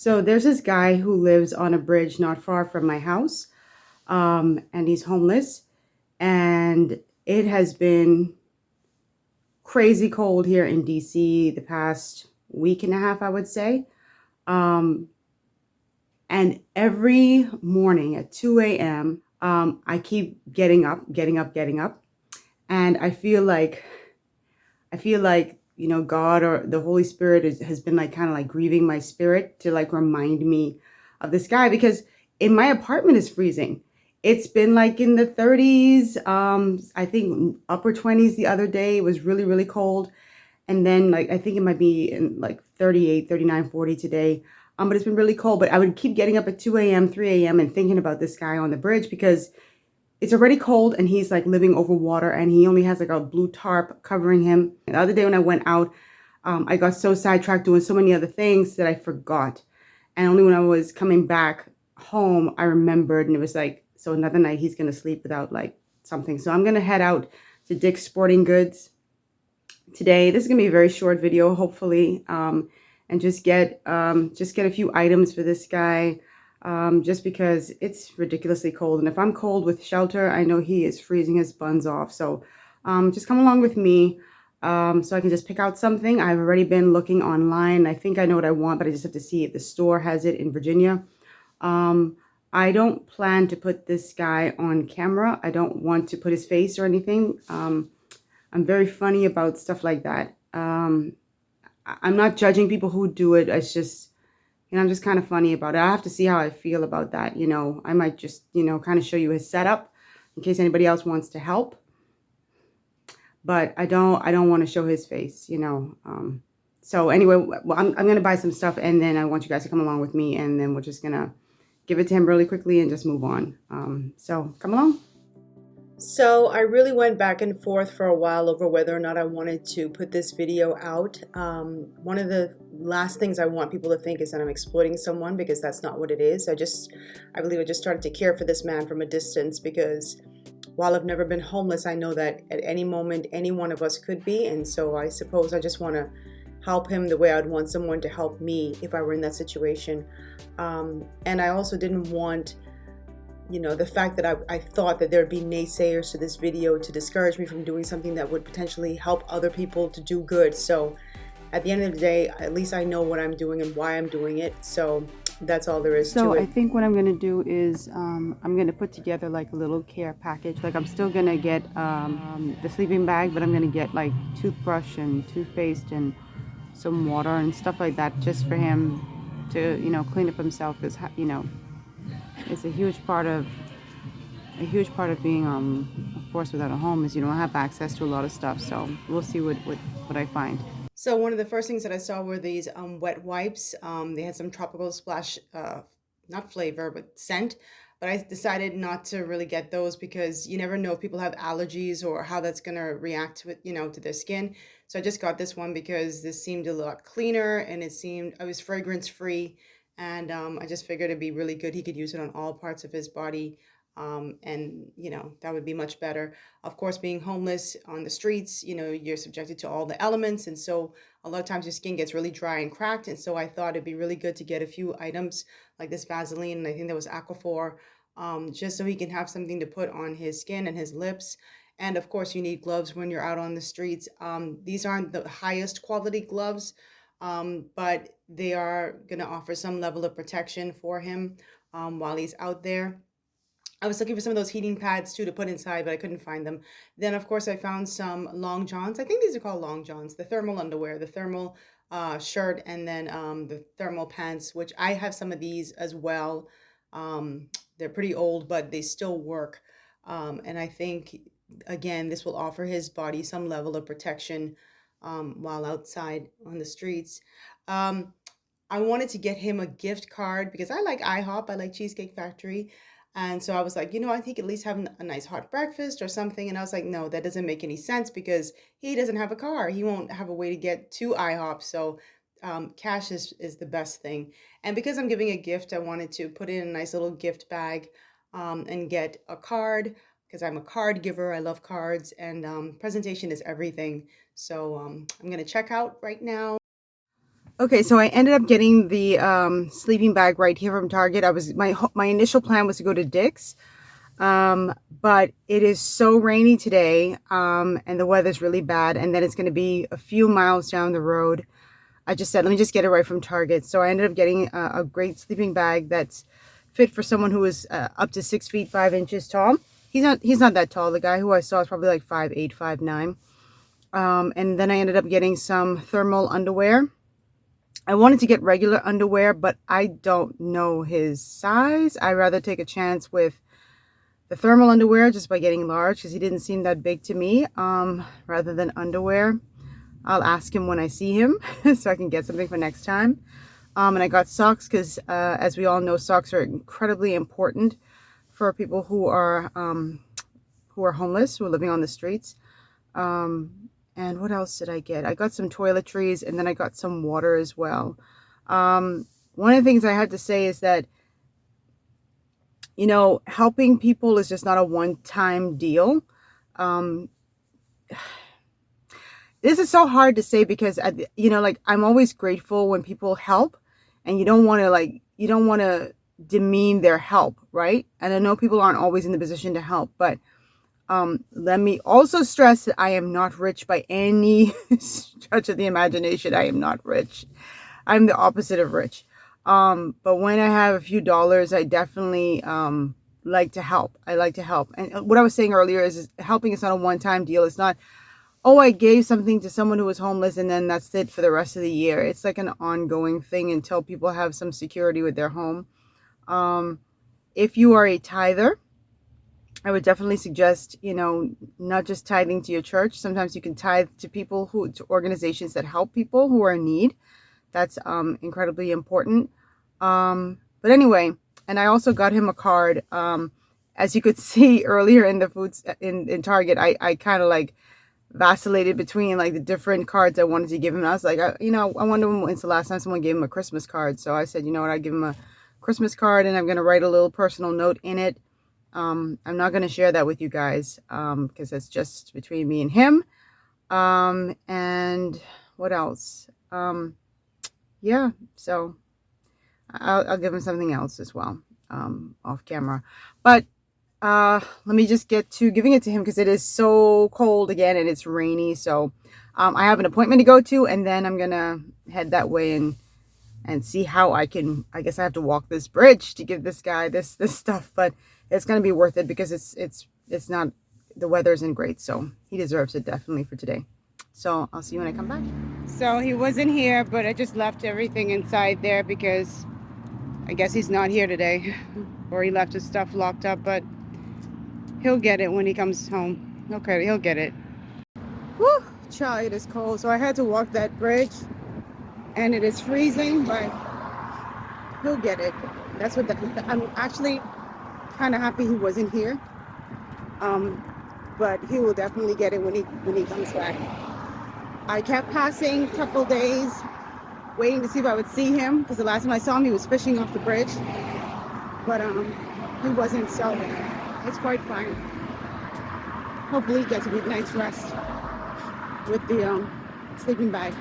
So there's this guy who lives on a bridge not far from my house, and he's homeless. And it has been crazy cold here in DC the past week and a half, I would say. Um, and every morning at 2 a.m., I keep getting up, and I feel like God or the Holy Spirit has been like kind of like grieving my spirit to like remind me of this guy because in my apartment is freezing. It's been like in the 30s, I think upper 20s the other day. It was really, really cold. And then like I think it might be in like 38, 39, 40 today. But it's been really cold. But I would keep getting up at 2 a.m., 3 a.m. and thinking about this guy on the bridge because it's already cold and he's like living over water and he only has like a blue tarp covering him. And the other day when I went out, I got so sidetracked doing so many other things that I forgot. And only when I was coming back home, I remembered, and it was like, so another night he's gonna sleep without like something. So I'm gonna head out to Dick's Sporting Goods today. This is gonna be a very short video, hopefully, and just get a few items for this guy, just because it's ridiculously cold. And if I'm cold with shelter, I know he is freezing his buns off. So just come along with me, so I can just pick out something. I've already been looking online. I think I know what I want, but I just have to see if the store has it in Virginia. Um, I don't plan to put this guy on camera. I don't want to put his face or anything. I'm very funny about stuff like that. I'm not judging people who do it. It's just, I'm just kind of funny about it. I have to see how I feel about that. I might just, kind of show you his setup in case anybody else wants to help. But I don't want to show his face. So anyway, well, I'm going to buy some stuff and then I want you guys to come along with me and then we're just going to give it to him really quickly and just move on. So come along. So I really went back and forth for a while over whether or not I wanted to put this video out. One of the last things I want people to think is that I'm exploiting someone, because that's not what it is. I believe I just started to care for this man from a distance because while I've never been homeless, I know that at any moment, any one of us could be. And so I suppose I just want to help him the way I'd want someone to help me if I were in that situation. And I also didn't want the fact that I thought that there'd be naysayers to this video to discourage me from doing something that would potentially help other people to do good. So at the end of the day, at least I know what I'm doing and why I'm doing it. So that's all there is to it. So I think what I'm going to do is I'm going to put together like a little care package. Like I'm still going to get the sleeping bag, but I'm going to get like toothbrush and toothpaste and some water and stuff like that just for him to, clean up himself, because, it's a huge part of being of course without a home is you don't have access to a lot of stuff. So we'll see what I find. So one of the first things that I saw were these wet wipes. They had some tropical splash, not flavor but scent, but I decided not to really get those because you never know if people have allergies or how that's going to react to it, to their skin. So I just got this one because this seemed a lot cleaner and it was fragrance free. And I just figured it'd be really good. He could use it on all parts of his body. And, that would be much better. Of course, being homeless on the streets, you're subjected to all the elements. And so a lot of times your skin gets really dry and cracked. And so I thought it'd be really good to get a few items like this Vaseline. And I think there was Aquaphor, just so he can have something to put on his skin and his lips. And of course, you need gloves when you're out on the streets. These aren't the highest quality gloves, but they are going to offer some level of protection for him while he's out there. I was looking for some of those heating pads too to put inside, but I couldn't find them. Then, of course, I found some long johns. I think these are called long johns, the thermal underwear, the thermal shirt, and then the thermal pants, which I have some of these as well. They're pretty old, but they still work. And I think, again, this will offer his body some level of protection while outside on the streets. Um, I wanted to get him a gift card because I like IHOP, I like Cheesecake Factory. And so I was like, I think at least have a nice hot breakfast or something. And I was like, no, that doesn't make any sense because he doesn't have a car. He won't have a way to get to IHOP. So cash is the best thing. And because I'm giving a gift, I wanted to put in a nice little gift bag and get a card because I'm a card giver. I love cards, and presentation is everything. So I'm going to check out right now. Okay, so I ended up getting the sleeping bag right here from Target. My initial plan was to go to Dick's, but it is so rainy today, and the weather's really bad, and then it's going to be a few miles down the road. I just said, let me just get it right from Target. So I ended up getting a great sleeping bag that's fit for someone who is up to 6 feet 5 inches tall. He's not that tall. The guy who I saw is probably like 5'8", 5'9". And then I ended up getting some thermal underwear. I wanted to get regular underwear, but I don't know his size. I'd rather take a chance with the thermal underwear just by getting large, because he didn't seem that big to me, rather than underwear. I'll ask him when I see him so I can get something for next time. And I got socks because, as we all know, socks are incredibly important for people who are homeless, who are living on the streets. And what else did I get? I got some toiletries, and then I got some water as well. One of the things I had to say is that, you know, helping people is just not a one-time deal. This is so hard to say because, you know, like, I'm always grateful when people help, and you don't want to demean their help, right? And I know people aren't always in the position to help, but let me also stress that I am not rich by any stretch of the imagination. I am not rich. I'm the opposite of rich. But when I have a few dollars, I definitely like to help. I like to help. And what I was saying earlier is helping is not a one-time deal. It's not, oh, I gave something to someone who was homeless and then that's it for the rest of the year. It's like an ongoing thing until people have some security with their home. If you are a tither, I would definitely suggest, you know, not just tithing to your church. Sometimes you can tithe to to organizations that help people who are in need. That's incredibly important. But anyway, and I also got him a card. As you could see earlier in the foods in Target, I kind of like vacillated between like the different cards I wanted to give him. And I was like, I wonder when's the last time someone gave him a Christmas card. So I said, you know what, I'd give him a Christmas card, and I'm going to write a little personal note in it. I'm not going to share that with you guys because it's just between me and him. And what else? Yeah, so I'll give him something else as well off camera. But let me just get to giving it to him because it is so cold again and it's rainy. So I have an appointment to go to, and then I'm going to head that way and see how I guess I have to walk this bridge to give this guy this stuff, but it's going to be worth it because it's not, the weather isn't great, so he deserves it definitely for today. So I'll see you when I come back. So he wasn't here, but I just left everything inside there because I guess he's not here today, or he left his stuff locked up, but he'll get it when he comes home. Okay, he'll get it. Whew, child, it is cold. So I had to walk that bridge, and it is freezing, but he'll get it. That's what I'm actually kind of happy he wasn't here, but he will definitely get it when he comes back. I kept passing a couple days waiting to see if I would see him, because the last time I saw him he was fishing off the bridge, but he wasn't, so it's quite fine. Hopefully he gets a good night's rest with the sleeping bag.